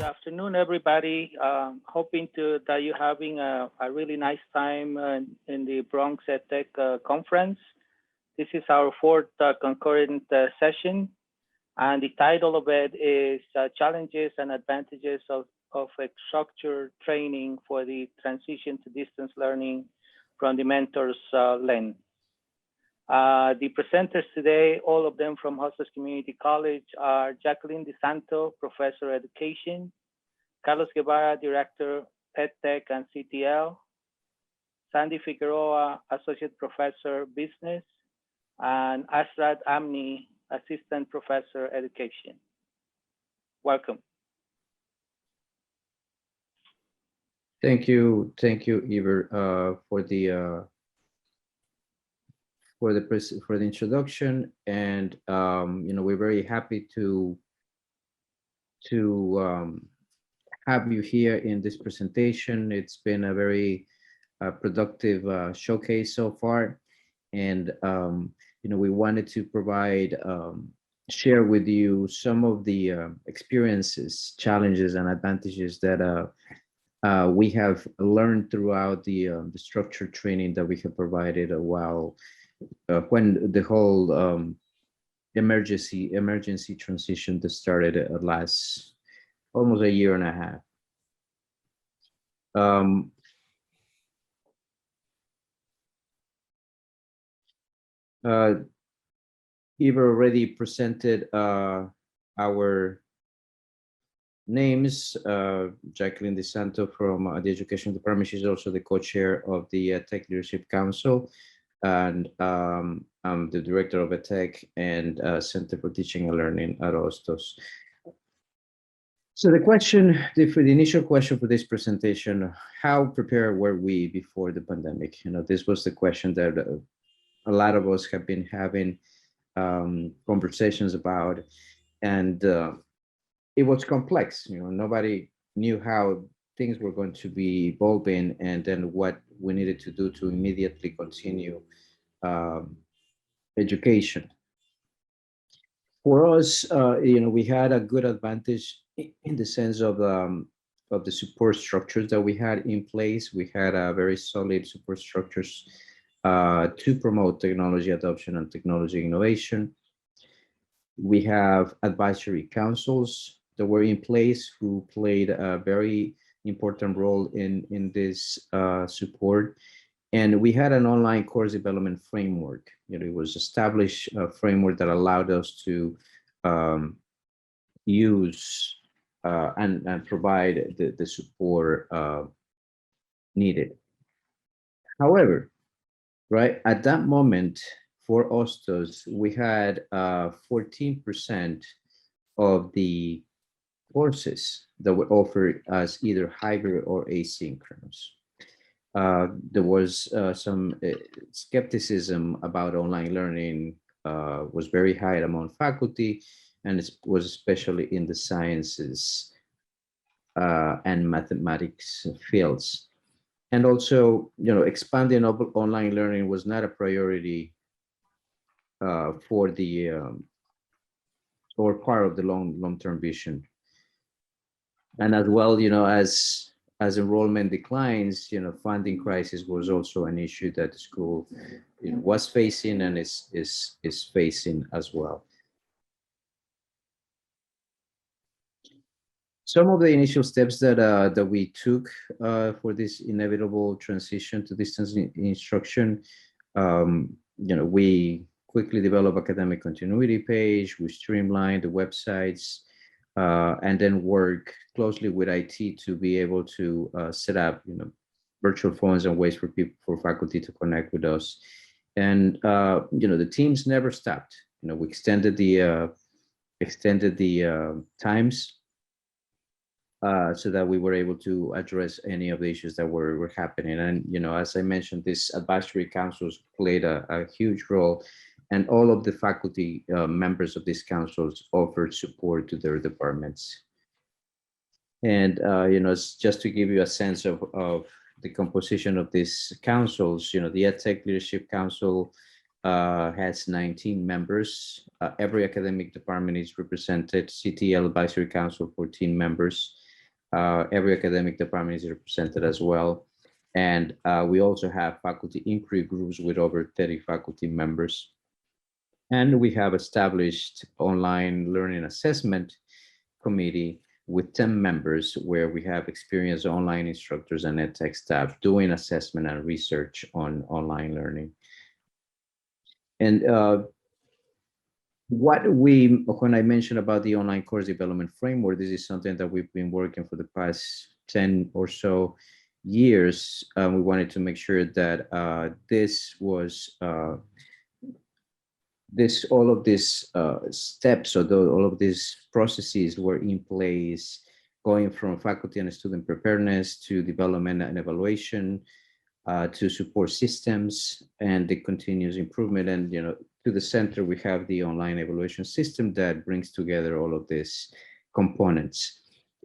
afternoon, everybody. Hoping that you're having a really nice time in the Bronx EdTech conference. This is our fourth concurrent session, and the title of it is Challenges and Advantages of a Structured Training for the Transition to Distance Learning from the Mentor's Lens. The presenters today, all of them from Hostos Community College, are Jacqueline DiSanto, Professor Education, Carlos Guevara, Director, EdTech and CTL, Sandy Figueroa, Associate Professor, Business, and Asrat Amnie, Assistant Professor, Education. Welcome. Thank you, Iver, for the introduction, and we're very happy to have you here in this presentation. It's been a very productive showcase so far, and we wanted to provide share with you some of the experiences, challenges, and advantages that we have learned throughout the structured training that we have provided while when the whole emergency transition that started last almost a year and a half. Eva already presented our names. Jacqueline DiSanto from the Education Department. She's also the co-chair of the Tech Leadership Council, and I'm the director of EdTech and Center for Teaching and Learning at Hostos. So the initial question for this presentation: how prepared were we before the pandemic? This was the question that a lot of us have been having conversations about, and it was complex. Nobody knew how things were going to be evolving, and then what we needed to do to immediately continue education. For us, we had a good advantage in the sense of the support structures that we had in place. We had a very solid support structures to promote technology adoption and technology innovation. We have advisory councils that were in place who played a very important role in this support. And we had an online course development framework. It was established a framework that allowed us to use and provide the support needed. However, right at that moment for Hostos, we had 14% of the courses that were offered as either hybrid or asynchronous. There was some skepticism about online learning, was very high among faculty, and it was especially in the sciences and mathematics fields. And also, expanding online learning was not a priority for the or part of the long-term vision. And as well, as enrollment declines, funding crisis was also an issue that the school was facing and is facing as well. Some of the initial steps that we took for this inevitable transition to distance instruction, we quickly developed academic continuity page, we streamlined the websites, and then work closely with IT to be able to set up, virtual phones and ways for faculty to connect with us. And the teams never stopped. We extended the times so that we were able to address any of the issues that were happening. And as I mentioned, this advisory councils played a huge role. And all of the faculty members of these councils offered support to their departments. And, just to give you a sense of the composition of these councils, the EdTech Leadership Council has 19 members. Every academic department is represented. CTL Advisory Council, 14 members. Every academic department is represented as well. And we also have faculty inquiry groups with over 30 faculty members. And we have established online learning assessment committee with 10 members where we have experienced online instructors and EdTech staff doing assessment and research on online learning. And when I mentioned about the online course development framework, this is something that we've been working for the past 10 or so years. We wanted to make sure that all of these steps, or all of these processes were in place, going from faculty and student preparedness to development and evaluation, to support systems and the continuous improvement. And to the center, we have the online evaluation system that brings together all of these components.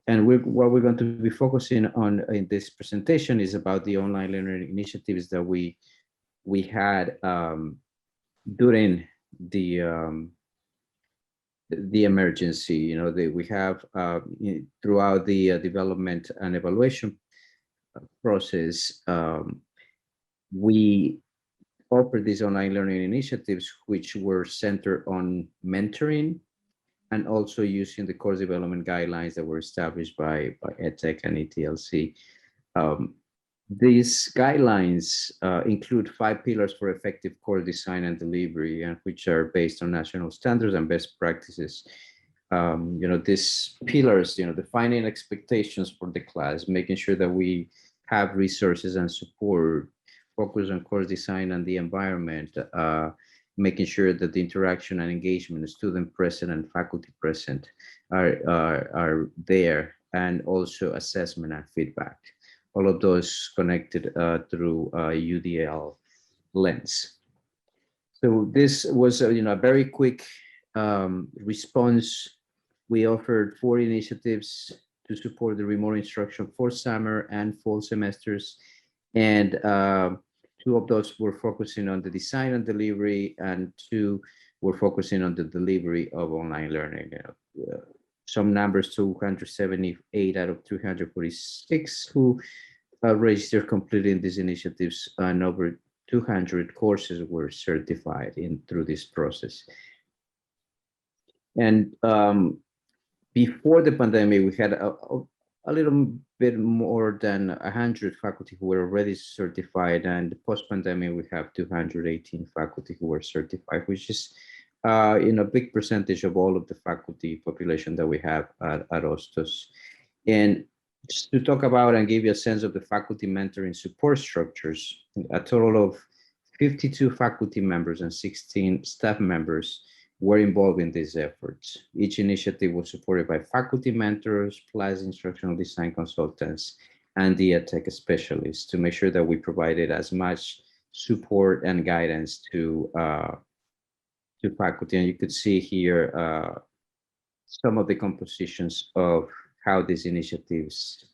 And what we're going to be focusing on in this presentation is about the online learning initiatives that we had during the emergency. We have throughout the development and evaluation process, we offered these online learning initiatives, which were centered on mentoring and also using the course development guidelines that were established by EdTech and ETLC. These guidelines include 5 pillars for effective course design and delivery, and which are based on national standards and best practices. These pillars, defining expectations for the class, making sure that we have resources and support, focus on course design and the environment, making sure that the interaction and engagement, student present and faculty present, are there, and also assessment and feedback. All of those connected through UDL lens. So this was a very quick response. We offered 4 initiatives to support the remote instruction for summer and fall semesters, and 2 of those were focusing on the design and delivery, and 2 were focusing on the delivery of online learning. Some numbers: 278 out of 346 who registered completing these initiatives, and over 200 courses were certified through this process. And before the pandemic, we had a little bit more than 100 faculty who were already certified, and post-pandemic, we have 218 faculty who were certified, which is a big percentage of all of the faculty population that we have at Hostos. And just to talk about and give you a sense of the faculty mentoring support structures, a total of 52 faculty members and 16 staff members were involved in these efforts. Each initiative was supported by faculty mentors, plus instructional design consultants, and the EdTech specialists, to make sure that we provided as much support and guidance to faculty. And you could see here some of the compositions of how these initiatives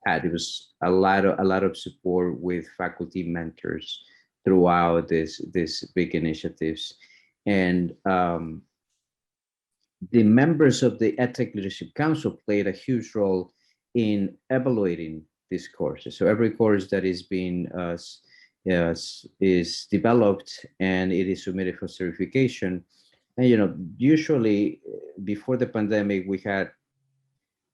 had. It was a lot of support with faculty mentors throughout these big initiatives. And the members of the EdTech Leadership Council played a huge role in evaluating these courses. So every course that is being is developed and it is submitted for certification. And usually before the pandemic, we had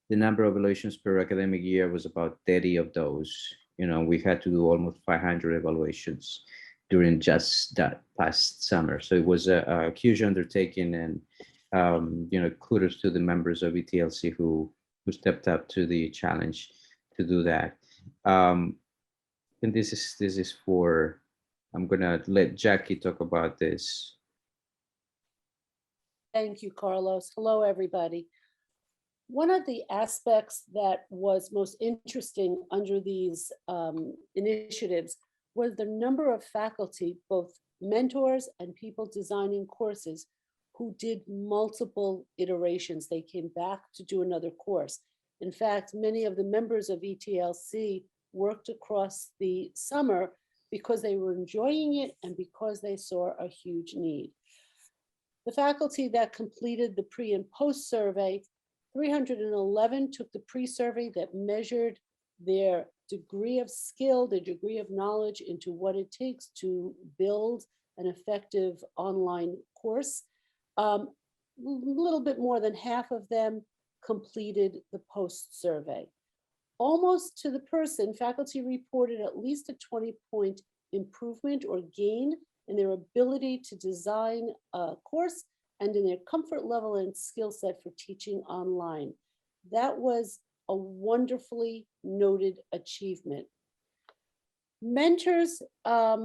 the number of evaluations per academic year was about 30 of those. We had to do almost 500 evaluations during just that past summer. So it was a huge undertaking, and kudos to the members of ETLC who stepped up to the challenge to do that. And this is for, I'm gonna let Jackie talk about this. Thank you, Carlos. Hello, everybody. One of the aspects that was most interesting under these initiatives was the number of faculty, both mentors and people designing courses, who did multiple iterations. They came back to do another course. In fact, many of the members of ETLC worked across the summer because they were enjoying it and because they saw a huge need. The faculty that completed the pre and post survey 311 took the pre-survey that measured their degree of skill, their degree of knowledge into what it takes to build an effective online course. A little bit more than half of them completed the post-survey. Almost to the person, faculty reported at least a 20-point improvement or gain in their ability to design a course and in their comfort level and skill set for teaching online. That was a wonderfully noted achievement. Mentors, at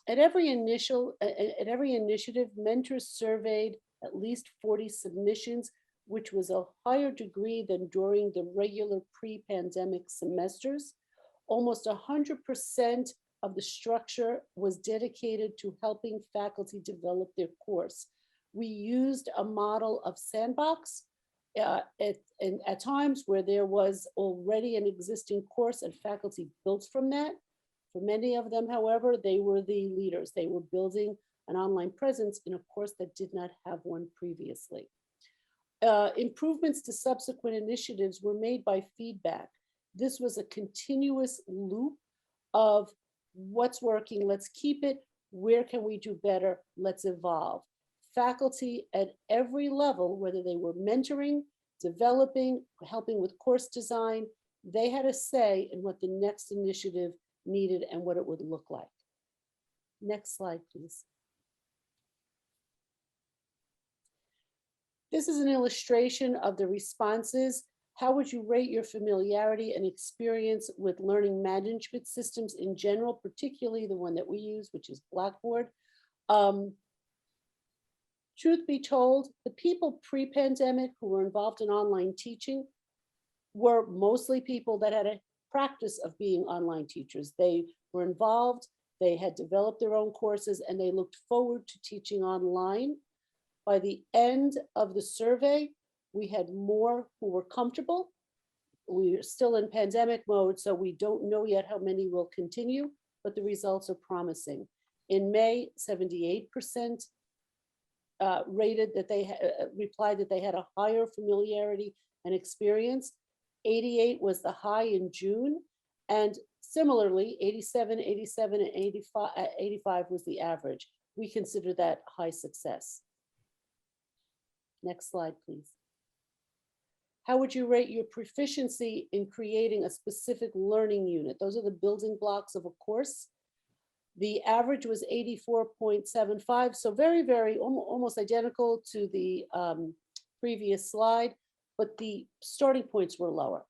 every initiative, mentors surveyed at least 40 submissions, which was a higher degree than during the regular pre-pandemic semesters. Almost 100% of the structure was dedicated to helping faculty develop their course. We used a model of sandbox at times where there was already an existing course and faculty built from that. For many of them, however, they were the leaders. They were building an online presence in a course that did not have one previously. Improvements to subsequent initiatives were made by feedback. This was a continuous loop of what's working, let's keep it, where can we do better, let's evolve. Faculty at every level, whether they were mentoring, developing, helping with course design, they had a say in what the next initiative needed and what it would look like. Next slide, please. This is an illustration of the responses. How would you rate your familiarity and experience with learning management systems in general, particularly the one that we use, which is Blackboard? Truth be told, the people pre-pandemic who were involved in online teaching were mostly people that had a practice of being online teachers. They were involved, they had developed their own courses, and they looked forward to teaching online. By the end of the survey, we had more who were comfortable. We're still in pandemic mode, so we don't know yet how many will continue, but the results are promising. In May, 78% rated that they replied that they had a higher familiarity and experience. 88 was the high in June, and similarly, 87, 87, and 85 was the average. We consider that high success. Next slide, please. How would you rate your proficiency in creating a specific learning unit? Those are the building blocks of a course. The average was 84.75, so very, very almost identical to the previous slide, but the starting points were lower.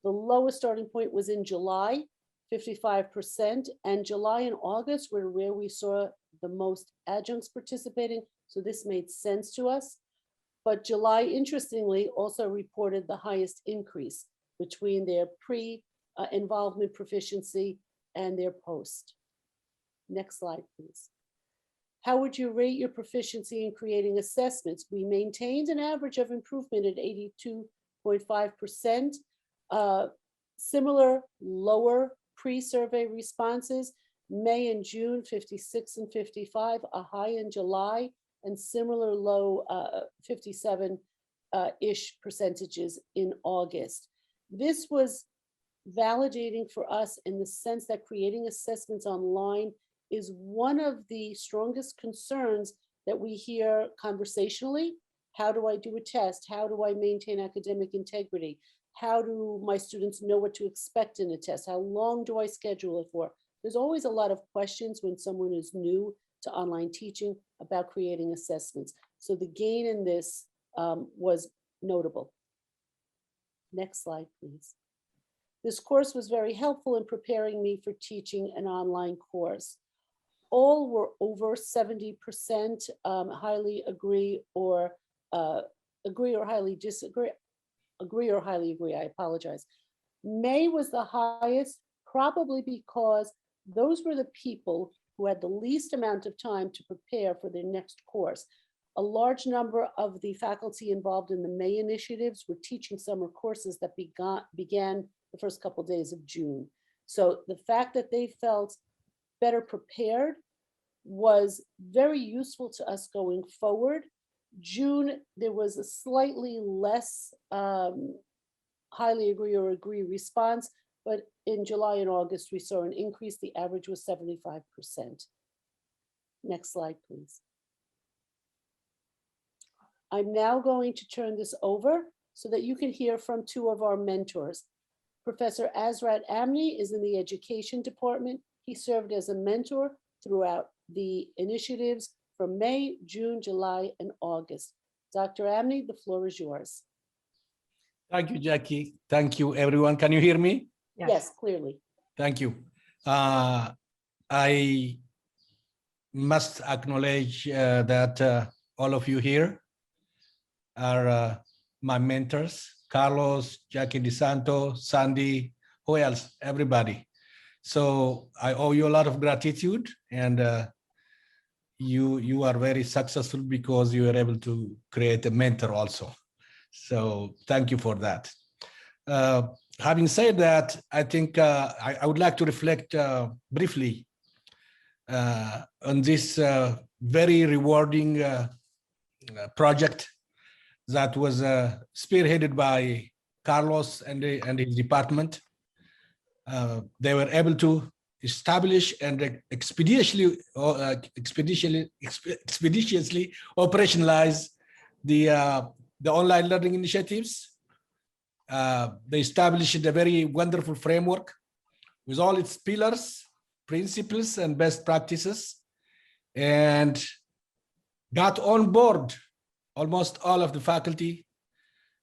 The lowest starting point was in July, 55%, and July and August were where we saw the most adjuncts participating, so this made sense to us. But July, interestingly, also reported the highest increase between their pre-involvement proficiency and their post. Next slide, please. How would you rate your proficiency in creating assessments? We maintained an average of improvement at 82.5%. Similar lower pre-survey responses, May and June, 56 and 55, a high in July, and similar low 57-ish percentages in August. This was validating for us in the sense that creating assessments online is one of the strongest concerns that we hear conversationally. How do I do a test? How do I maintain academic integrity? How do my students know what to expect in a test? How long do I schedule it for? There's always a lot of questions when someone is new to online teaching about creating assessments. So the gain in this was notable. Next slide, please. This course was very helpful in preparing me for teaching an online course. All were over 70% highly agree or highly disagree. Agree or highly agree, I apologize. May was the highest, probably because those were the people who had the least amount of time to prepare for their next course. A large number of the faculty involved in the May initiatives were teaching summer courses that began the first couple of days of June. So the fact that they felt better prepared was very useful to us going forward. June, there was a slightly less highly agree or agree response, but in July and August, we saw an increase. The average was 75%. Next slide, please. I'm now going to turn this over so that you can hear from two of our mentors. Professor Asrat Amnie is in the education department. He served as a mentor throughout the initiatives from May, June, July, and August. Dr. Amnie, the floor is yours. Thank you, Jackie. Thank you, everyone. Can you hear me? Yes, clearly. Thank you. I must acknowledge that all of you here are my mentors, Carlos, Jackie DiSanto, Sandy, who else? Everybody. So I owe you a lot of gratitude, and you are very successful because you were able to create a mentor also. So thank you for that. Having said that, I think I would like to reflect briefly on this very rewarding project that was spearheaded by Carlos and his department. They were able to establish and expeditiously operationalize the online learning initiatives. They established a very wonderful framework with all its pillars, principles, and best practices, and got on board almost all of the faculty,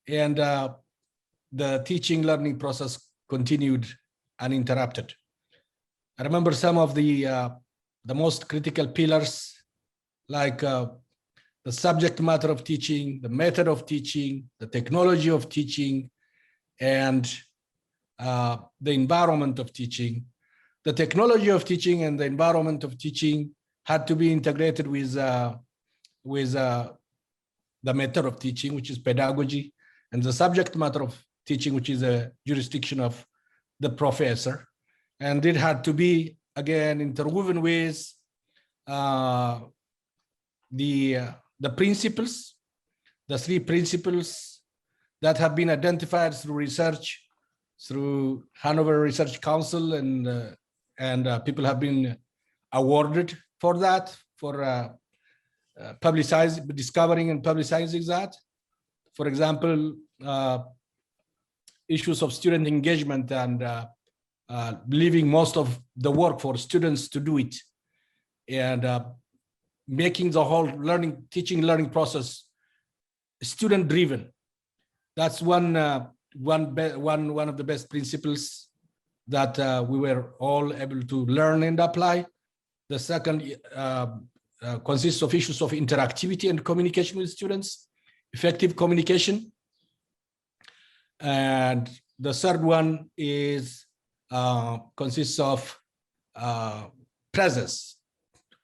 and the teaching learning process continued uninterrupted. I remember some of the most critical pillars, like the subject matter of teaching, the method of teaching, the technology of teaching, and the environment of teaching. The technology of teaching and the environment of teaching had to be integrated with the method of teaching, which is pedagogy, and the subject matter of teaching, which is a jurisdiction of the professor. And it had to be, again, interwoven with the principles, the three principles that have been identified through research, through Hanover Research Council, and people have been awarded for that, for discovering and publicizing that. For example, issues of student engagement and leaving most of the work for students to do it, and making the whole teaching learning process student driven. That's one of the best principles that we were all able to learn and apply. The second consists of issues of interactivity and communication with students, effective communication. And the third one is consists of presence,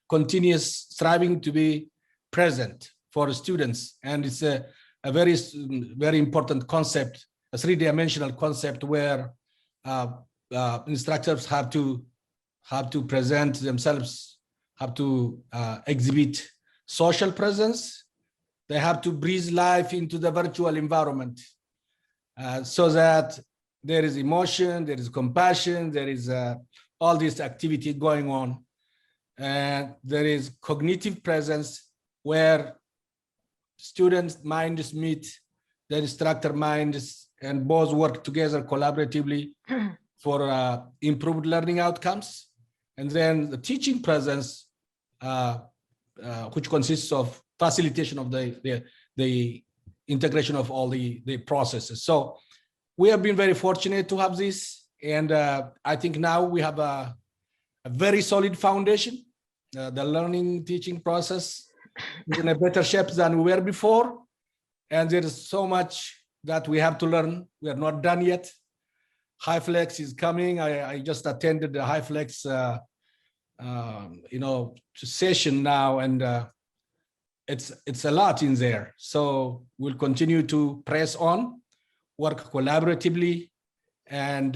continuous striving to be present for students. And it's a very, very important concept, a three-dimensional concept where instructors have to present themselves, have to exhibit social presence. They have to breathe life into the virtual environment so that there is emotion, there is compassion, there is all this activity going on. And there is cognitive presence where students' minds meet, the instructor minds, and both work together collaboratively for improved learning outcomes. And then the teaching presence, which consists of facilitation of the integration of all the processes. So we have been very fortunate to have this. And I think now we have a very solid foundation. The learning teaching process is in a better shape than we were before. And there is so much that we have to learn. We are not done yet. HighFlex is coming. I just attended the HighFlex session now, and it's a lot in there. So we'll continue to press on, work collaboratively, and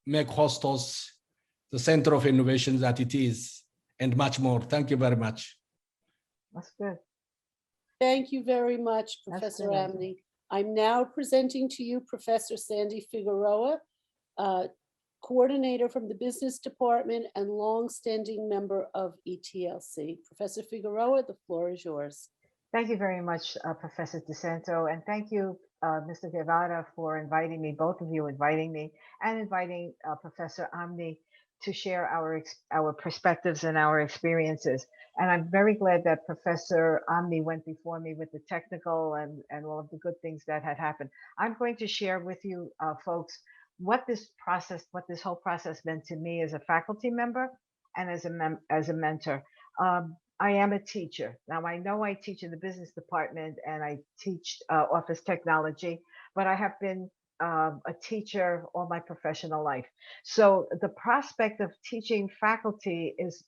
make Hostos the center of innovation that it is, and much more. Thank you very much. That's good. Thank you very much, That's Professor good. Amnie. I'm now presenting to you Professor Sandy Figueroa, coordinator from the business department and longstanding member of ETLC. Professor Figueroa, the floor is yours. Thank you very much, Professor DiSanto, and thank you, Mr. Guevara, for inviting me, both of you inviting me, and inviting Professor Amnie to share our perspectives and our experiences. And I'm very glad that Professor Amnie went before me with the technical and all of the good things that had happened. I'm going to share with you folks what this whole process meant to me as a faculty member and as a mentor. I am a teacher. Now, I know I teach in the business department and I teach office technology, but I have been a teacher all my professional life. So the prospect of teaching faculty is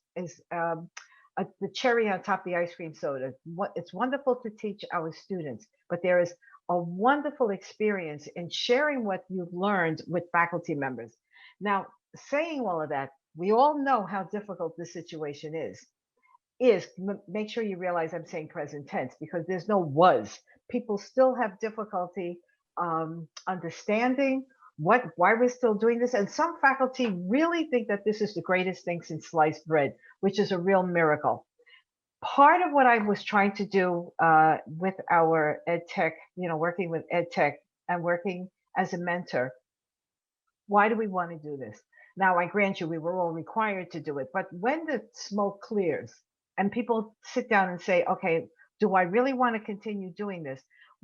the cherry on top of the ice cream soda. It's wonderful to teach our students, but there is a wonderful experience in sharing what you've learned with faculty members. Now, saying all of that, we all know how difficult this situation is. Make sure you realize I'm saying present tense because there's no was. People still have difficulty understanding why we're still doing this. And some faculty really think that this is the greatest thing since sliced bread, which is a real miracle. Part of what I was trying to do with our EdTech, working with EdTech and working as a mentor, why do we want to do this? Now, I grant you, we were all required to do it, but when the smoke clears and people sit down and say, okay, do I really want to continue doing this?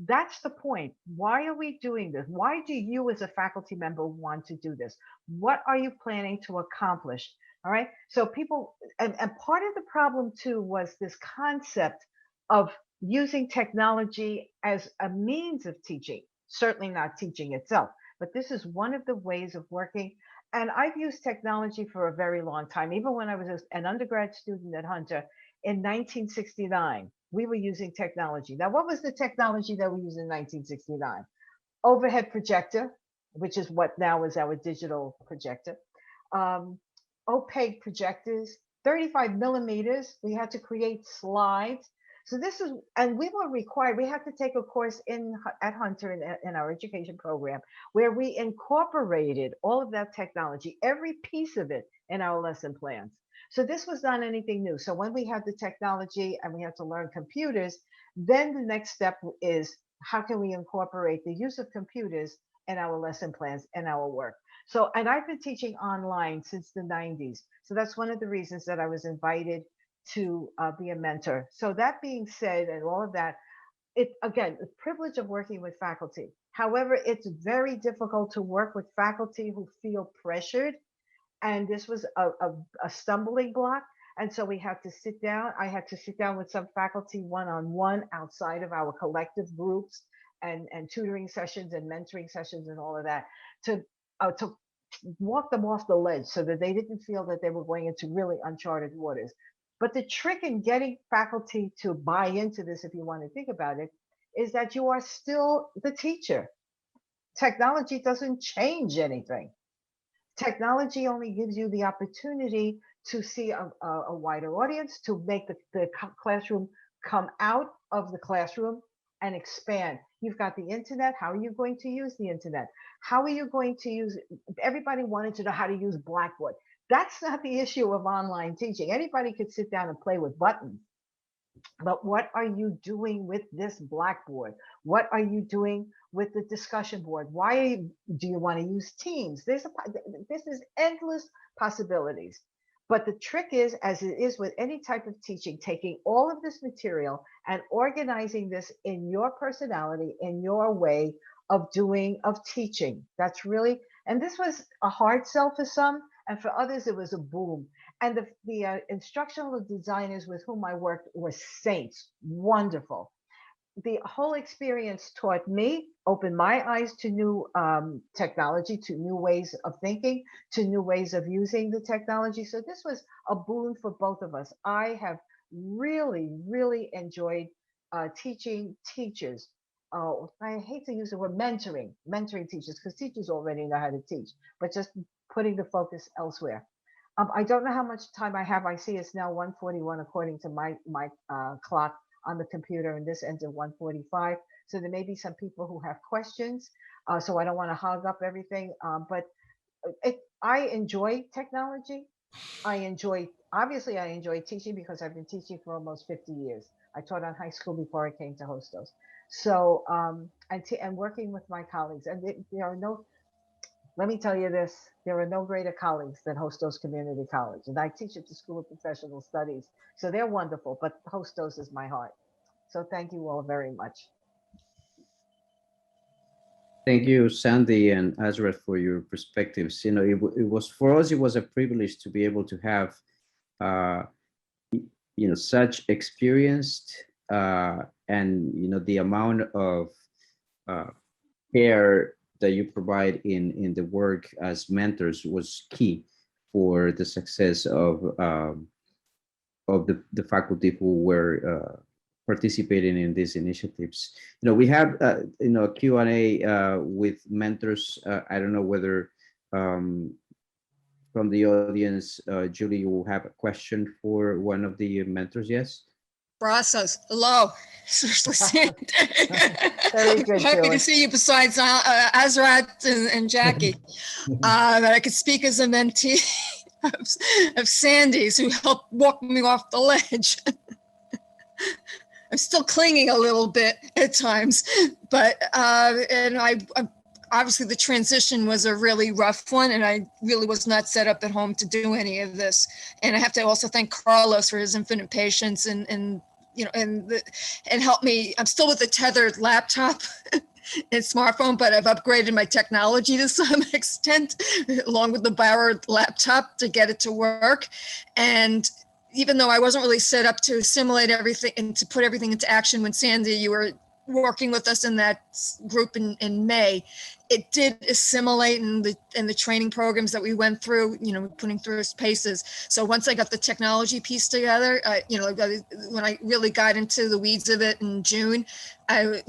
That's the point. Why are we doing this? Why do you as a faculty member want to do this? What are you planning to accomplish? All right. So people, and part of the problem too was this concept of using technology as a means of teaching, certainly not teaching itself, but this is one of the ways of working. And I've used technology for a very long time. Even when I was an undergrad student at Hunter in 1969, we were using technology. Now, what was the technology that we used in 1969? Overhead projector, which is what now is our digital projector. Opaque projectors, 35 millimeters. We had to create slides. So this is, and we were required, we had to take a course at Hunter in our education program where we incorporated all of that technology, every piece of it in our lesson plans. So this was not anything new. So when we had the technology and we had to learn computers, then the next step is how can we incorporate the use of computers in our lesson plans and our work. So, and I've been teaching online since the 90s. So that's one of the reasons that I was invited to be a mentor. So that being said, and all of that, again, the privilege of working with faculty. However, it's very difficult to work with faculty who feel pressured. And this was a stumbling block. And so we had to sit down. I had to sit down with some faculty one-on-one outside of our collective groups and tutoring sessions and mentoring sessions and all of that to walk them off the ledge so that they didn't feel that they were going into really uncharted waters. But the trick in getting faculty to buy into this, if you want to think about it, is that you are still the teacher. Technology doesn't change anything. Technology only gives you the opportunity to see a wider audience, to make the classroom come out of the classroom and expand. You've got the internet. How are you going to use the internet? How are you going to use, everybody wanted to know how to use Blackboard. That's not the issue of online teaching. Anybody could sit down and play with buttons. But what are you doing with this Blackboard? What are you doing with the discussion board? Why do you want to use Teams? This is endless possibilities. But the trick is, as it is with any type of teaching, taking all of this material and organizing this in your personality, in your way of teaching. That's really, and this was a hard sell for some, and for others, it was a boom. And the instructional designers with whom I worked were saints, wonderful. The whole experience taught me, opened my eyes to new technology, to new ways of thinking, to new ways of using the technology. So this was a boon for both of us. I have really, really enjoyed teaching teachers. I hate to use the word mentoring teachers, because teachers already know how to teach, but just putting the focus elsewhere. I don't know how much time I have. I see it's now 1:41 according to my clock. on the computer, and this ends at 1:45. So there may be some people who have questions. So I don't want to hog up everything, but I enjoy technology. Obviously I enjoy teaching because I've been teaching for almost 50 years. I taught on high school before I came to Hostos. So, and working with my colleagues, and there are no, let me tell you this, there are no greater colleagues than Hostos Community College. And I teach at the School of Professional Studies. So they're wonderful, but Hostos is my heart. So thank you all very much. Thank you, Sandy and Asrat, for your perspectives. You know, it was for us, it was a privilege to be able to have, you know, such experienced and, you know, the amount of care that you provide in the work as mentors was key for the success of the faculty who were participating in these initiatives. You know, we have you know, a Q&A with mentors. I don't know whether from the audience, Julie, you will have a question for one of the mentors. Yes. Brazos, hello. Very good, Happy Julie. to see you besides Asrat and Jackie. That I could speak as a mentee of Sandy's, who helped walk me off the ledge. I'm still clinging a little bit at times, but and I obviously the transition was a really rough one, and I really was not set up at home to do any of this. And I have to also thank Carlos for his infinite patience and you know, and help me. I'm still with a tethered laptop and smartphone, but I've upgraded my technology to some extent, along with the borrowed laptop, to get it to work. And even though I wasn't really set up to assimilate everything and to put everything into action when Sandy, you were working with us in that group in May, it did assimilate in the training programs that we went through, you know, putting through its paces. So once I got the technology piece together, you know, when I really got into the weeds of it in June, I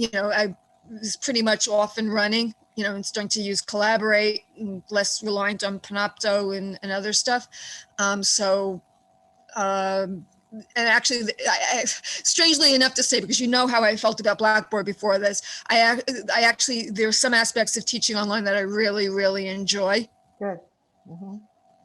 was pretty much off and running, you know, and starting to use Collaborate and less reliant on Panopto and other stuff. And actually, strangely enough to say, because you know how I felt about Blackboard before this, I actually, there are some aspects of teaching online that I really, really enjoy. Good. Mm-hmm.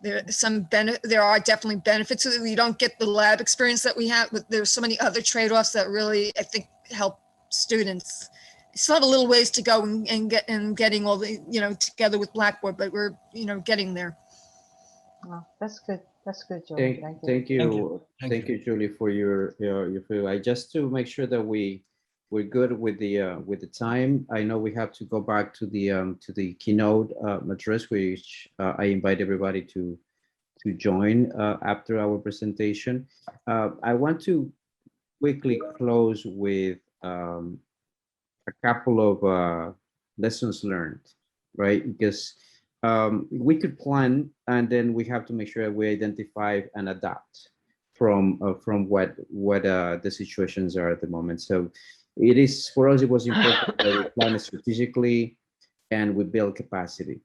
There are definitely benefits to it. You don't get the lab experience that we have, but there's so many other trade-offs that really, I think, help students. Still have a little ways to go and getting all the, you know, together with Blackboard, but we're, you know, getting there. Well, that's good. That's good, Julie. Thank you, Julie, for your feedback. Just to make sure that we're good with the time. I know we have to go back to the keynote address, which I invite everybody to join after our presentation. I want to quickly close with a couple of lessons learned, right? Because we could plan, and then we have to make sure we identify and adapt from what the situations are at the moment. So it is, for us, it was important that we plan strategically and we build capacity.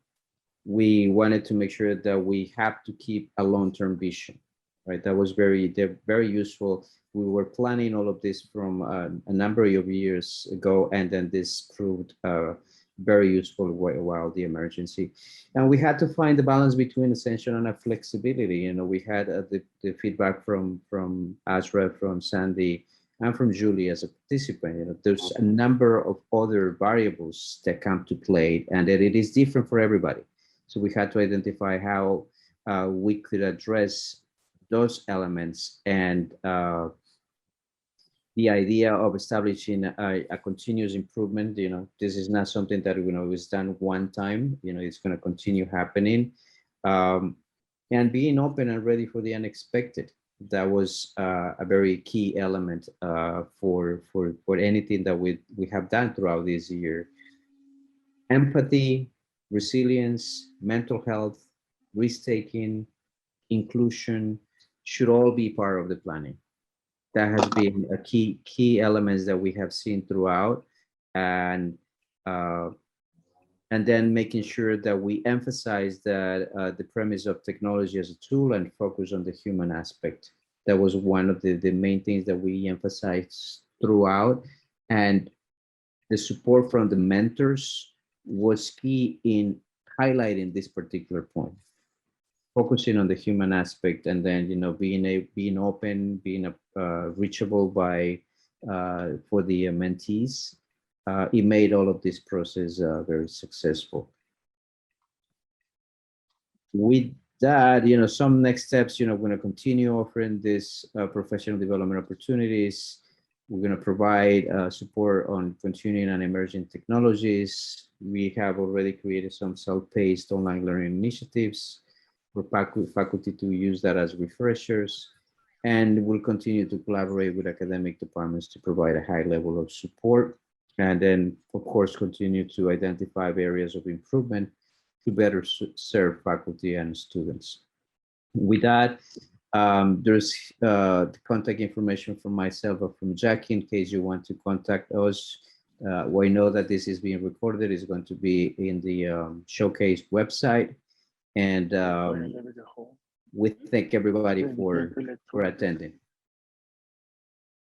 We wanted to make sure that we have to keep a long-term vision, right? That was very useful. We were planning all of this from a number of years ago, and then this proved very useful while the emergency. And we had to find the balance between essential and flexibility. You know, we had the feedback from Asrat, from Sandy, and from Julie as a participant. You know, there's a number of other variables that come to play, and that it is different for everybody. So we had to identify how we could address those elements, and the idea of establishing a continuous improvement. You know, this is not something that, you know, is done one time. You know, it's going to continue happening, and being open and ready for the unexpected. That was a very key element for anything that we have done throughout this year. Empathy, resilience, mental health, risk-taking, inclusion should all be part of the planning. That has been a key elements that we have seen throughout, and then making sure that we emphasize that the premise of technology as a tool and focus on the human aspect. That was one of the main things that we emphasized throughout, and the support from the mentors was key in highlighting this particular point, focusing on the human aspect, and then being open, being reachable by for the mentees. It made all of this process very successful. With that, some next steps, we're going to continue offering this professional development opportunities. We're going to provide support on continuing and emerging technologies. We have already created some self-paced online learning initiatives for faculty to use that as refreshers. And we'll continue to collaborate with academic departments to provide a high level of support. And then, of course, continue to identify areas of improvement to better serve faculty and students. With that, there's the contact information from myself or from Jackie in case you want to contact us. We know that this is being recorded. It's going to be in the showcase website. And we thank everybody for attending.